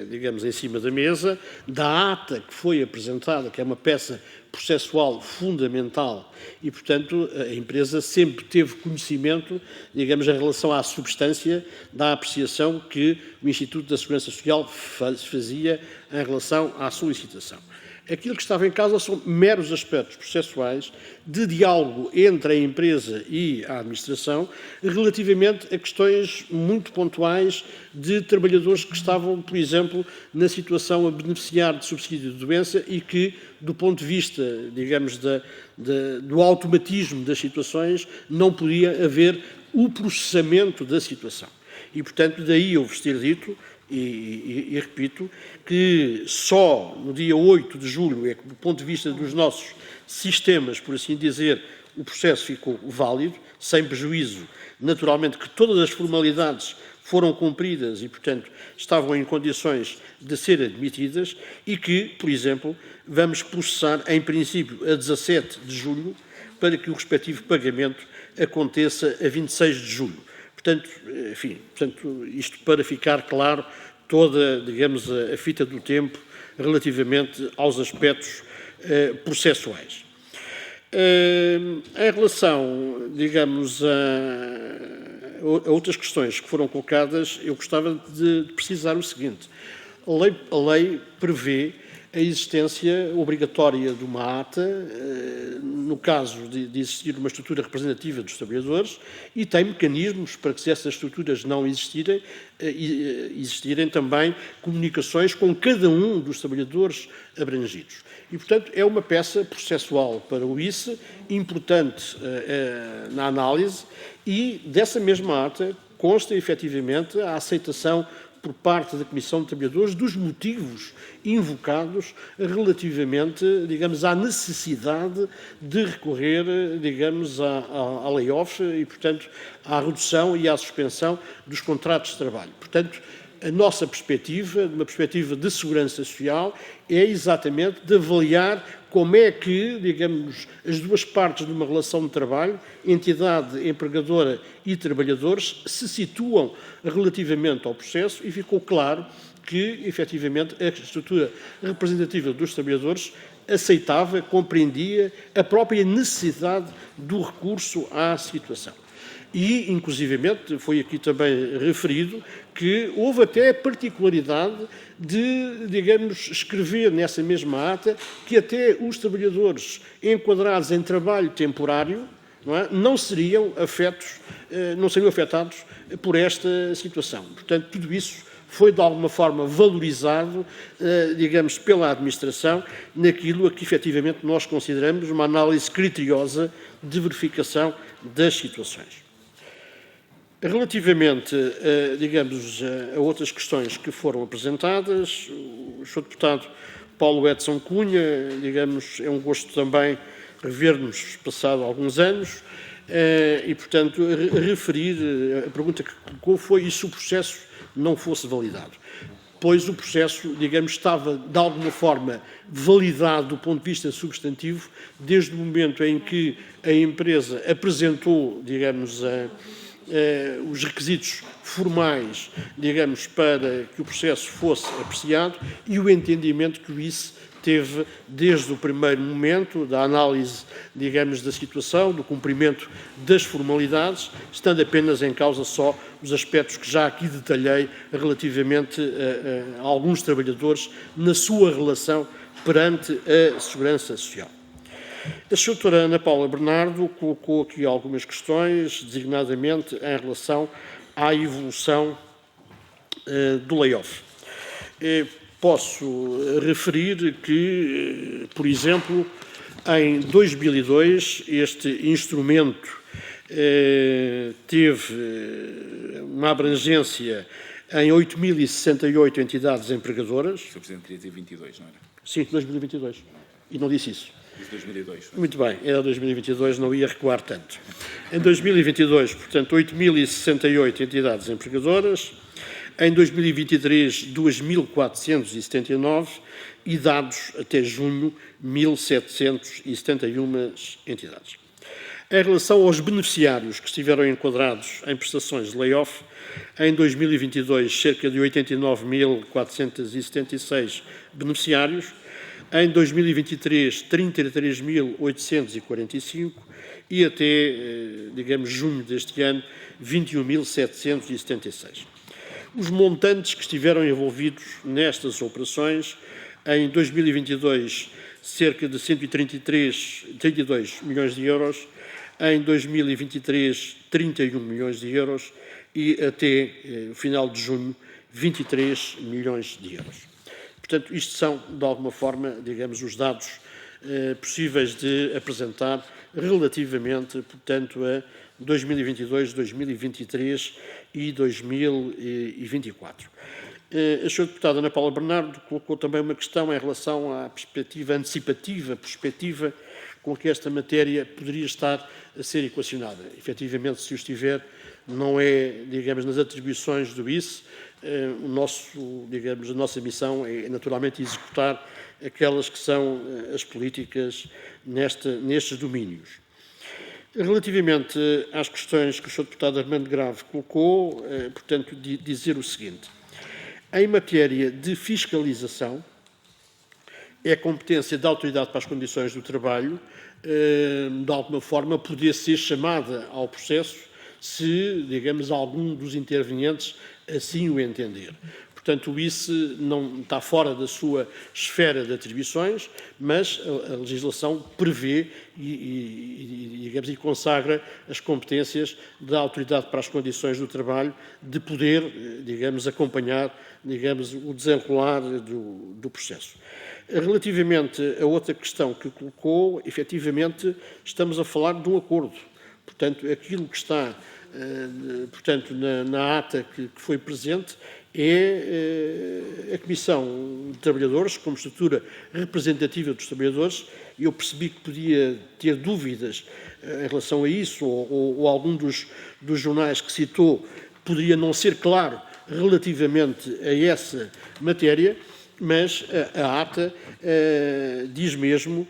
digamos, em cima da mesa, da ata que foi apresentada, que é uma peça processual fundamental e, portanto, a empresa sempre teve conhecimento, digamos, em relação à substância da apreciação que o Instituto da Segurança Social fazia em relação à solicitação. Aquilo que estava em causa são meros aspectos processuais de diálogo entre a empresa e a administração relativamente a questões muito pontuais de trabalhadores que estavam, por exemplo, na situação a beneficiar de subsídio de doença e que, do ponto de vista, digamos, do automatismo das situações, não podia haver o processamento da situação. E, portanto, daí eu vos ter dito, e repito, que só no dia 8 de julho é que, do ponto de vista dos nossos sistemas, por assim dizer, o processo ficou válido, sem prejuízo, naturalmente, que todas as formalidades foram cumpridas e, portanto, estavam em condições de ser admitidas e que, por exemplo, vamos processar, em princípio, a 17 de julho, para que o respectivo pagamento aconteça a 26 de julho. Portanto, enfim, isto para ficar claro toda, digamos, a fita do tempo relativamente aos aspectos processuais. Em relação, digamos, a outras questões que foram colocadas, eu gostava de precisar o seguinte. A lei prevê a existência obrigatória de uma ata, no caso de existir uma estrutura representativa dos trabalhadores, e tem mecanismos para que, se essas estruturas não existirem também comunicações com cada um dos trabalhadores abrangidos. E, portanto, é uma peça processual para o ICE, importante na análise, e dessa mesma ata consta, efetivamente, a aceitação por parte da Comissão de Trabalhadores dos motivos invocados relativamente, digamos, à necessidade de recorrer, digamos, à layoff e, portanto, à redução e à suspensão dos contratos de trabalho. Portanto, a nossa perspectiva, uma perspectiva de segurança social, é exatamente de avaliar como é que, digamos, as duas partes de uma relação de trabalho, entidade empregadora e trabalhadores, se situam relativamente ao processo e ficou claro que, efetivamente, a estrutura representativa dos trabalhadores aceitava, compreendia a própria necessidade do recurso à situação. E, inclusivamente, foi aqui também referido que houve até a particularidade de, digamos, escrever nessa mesma ata que até os trabalhadores enquadrados em trabalho temporário não seriam afetados por esta situação. Portanto, tudo isso foi, de alguma forma, valorizado, digamos, pela administração naquilo a que, efetivamente, nós consideramos uma análise criteriosa de verificação das situações. Relativamente, digamos, a outras questões que foram apresentadas, o Sr. Deputado Paulo Edson Cunha, digamos, é um gosto também rever-nos passado alguns anos e, portanto, referir, a pergunta que colocou foi e se o processo não fosse validado. Pois o processo, digamos, estava de alguma forma validado do ponto de vista substantivo desde o momento em que a empresa apresentou, digamos, os requisitos formais, digamos, para que o processo fosse apreciado e o entendimento que o ICE teve desde o primeiro momento da análise, digamos, da situação, do cumprimento das formalidades, estando apenas em causa só os aspectos que já aqui detalhei relativamente a alguns trabalhadores na sua relação perante a Segurança Social. A Sra. Ana Paula Bernardo colocou aqui algumas questões, designadamente em relação à evolução do layoff. Posso referir que, por exemplo, em 2002, este instrumento teve uma abrangência em 8.068 entidades empregadoras. O Sr. Presidente queria dizer 22, não era? Sim, 2022. E não disse isso. Disse 2002. Muito bem, era 2022, não ia recuar tanto. Em 2022, portanto, 8.068 entidades empregadoras. Em 2023, 2.479 e dados até junho, 1.771 entidades. Em relação aos beneficiários que estiveram enquadrados em prestações de layoff, em 2022, cerca de 89.476 beneficiários, em 2023, 33.845 e até, digamos, junho deste ano, 21.776. Os montantes que estiveram envolvidos nestas operações, em 2022, cerca de 132 milhões de euros, em 2023, 31 milhões de euros e até o final de junho, 23 milhões de euros. Portanto, isto são, de alguma forma, digamos, os dados possíveis de apresentar relativamente, portanto, a 2022, 2023 e 2024. A Sra. Deputada Ana Paula Bernardo colocou também uma questão em relação à perspectiva antecipativa, com que esta matéria poderia estar a ser equacionada. Efetivamente, se o estiver, não é, digamos, nas atribuições do ICE, a nossa missão é naturalmente executar aquelas que são as políticas nestes domínios. Relativamente às questões que o Sr. Deputado Armando Grave colocou, portanto, dizer o seguinte. Em matéria de fiscalização, é competência da Autoridade para as Condições do Trabalho, de alguma forma, poder ser chamada ao processo se, digamos, algum dos intervenientes assim o entender. Portanto, isso não está fora da sua esfera de atribuições, mas a legislação prevê digamos, e consagra as competências da Autoridade para as Condições do Trabalho de poder, digamos, acompanhar, digamos, o desenrolar do processo. Relativamente a outra questão que colocou, efetivamente, estamos a falar de um acordo. Portanto, aquilo que está, portanto, na ata que foi presente é a Comissão de Trabalhadores, como estrutura representativa dos trabalhadores. Eu percebi que podia ter dúvidas em relação a isso, ou algum dos jornais que citou poderia não ser claro relativamente a essa matéria, mas a ata diz mesmo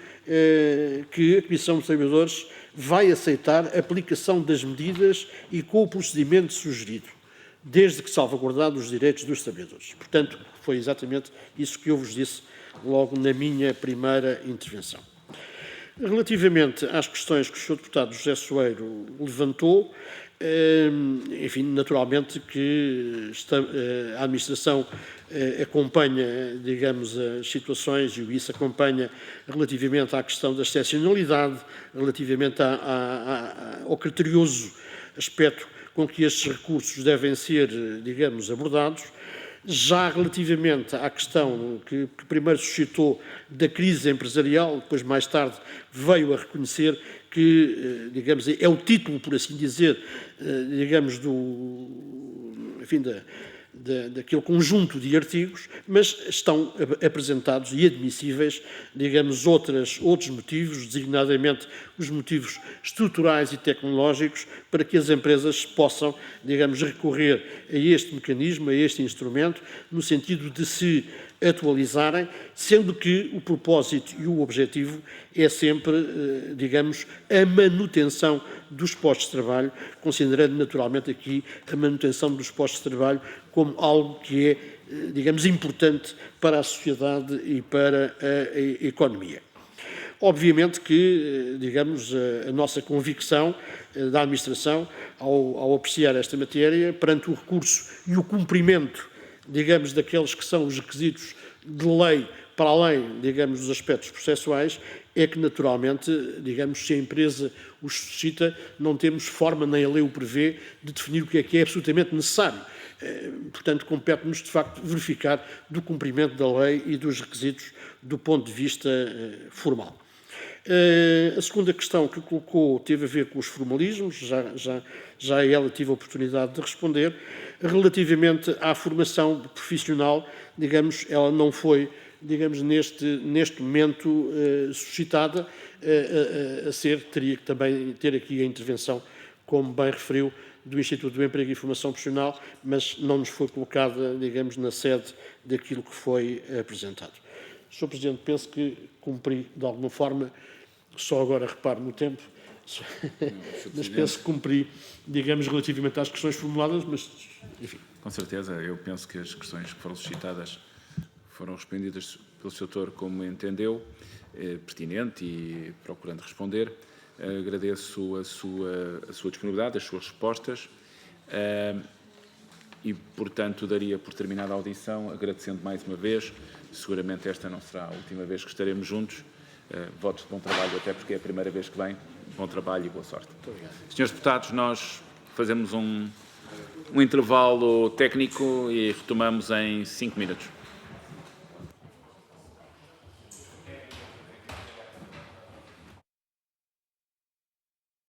que a Comissão de Trabalhadores vai aceitar a aplicação das medidas e com o procedimento sugerido, desde que salvaguardados os direitos dos trabalhadores. Portanto, foi exatamente isso que eu vos disse logo na minha primeira intervenção. Relativamente às questões que o Sr. Deputado José Soeiro levantou, enfim, naturalmente que a Administração acompanha, digamos, as situações, e o ICE acompanha relativamente à questão da excepcionalidade, relativamente ao criterioso aspecto com que estes recursos devem ser, digamos, abordados. Já relativamente à questão que primeiro suscitou da crise empresarial, depois mais tarde veio a reconhecer que, digamos, é o título, por assim dizer, digamos, daquele conjunto de artigos, mas estão apresentados e admissíveis, digamos, outros motivos, designadamente os motivos estruturais e tecnológicos, para que as empresas possam, digamos, recorrer a este mecanismo, a este instrumento, no sentido de se atualizarem, sendo que o propósito e o objetivo é sempre, digamos, a manutenção dos postos de trabalho, considerando naturalmente aqui a manutenção dos postos de trabalho como algo que é, digamos, importante para a sociedade e para a economia. Obviamente que, digamos, a nossa convicção da Administração, ao apreciar esta matéria, perante o recurso e o cumprimento, digamos, daqueles que são os requisitos de lei, para além, digamos, dos aspectos processuais, é que, naturalmente, digamos, se a empresa os suscita, não temos forma, nem a lei o prevê, de definir o que é absolutamente necessário. Portanto, compete-nos, de facto, verificar do cumprimento da lei e dos requisitos do ponto de vista formal. A segunda questão que colocou teve a ver com os formalismos, já a ela tive a oportunidade de responder. Relativamente à formação profissional, digamos, ela não foi, digamos, neste momento suscitada, teria que também ter aqui a intervenção, como bem referiu, do Instituto do Emprego e Formação Profissional, mas não nos foi colocada, digamos, na sede daquilo que foi apresentado. Sr. Presidente, penso que cumpri de alguma forma, só agora reparo no tempo, mas penso que cumpri, digamos, relativamente às questões formuladas, mas, enfim. Com certeza, eu penso que as questões que foram suscitadas foram respondidas pelo Sr. Doutor como entendeu, pertinente e procurando responder. Agradeço a sua disponibilidade, as suas respostas e, portanto, daria por terminada a audição, agradecendo mais uma vez. Seguramente esta não será a última vez que estaremos juntos. Votos de bom trabalho, até porque é a primeira vez que vem. Bom trabalho e boa sorte. Senhores deputados, nós fazemos um intervalo técnico e retomamos em 5 minutos.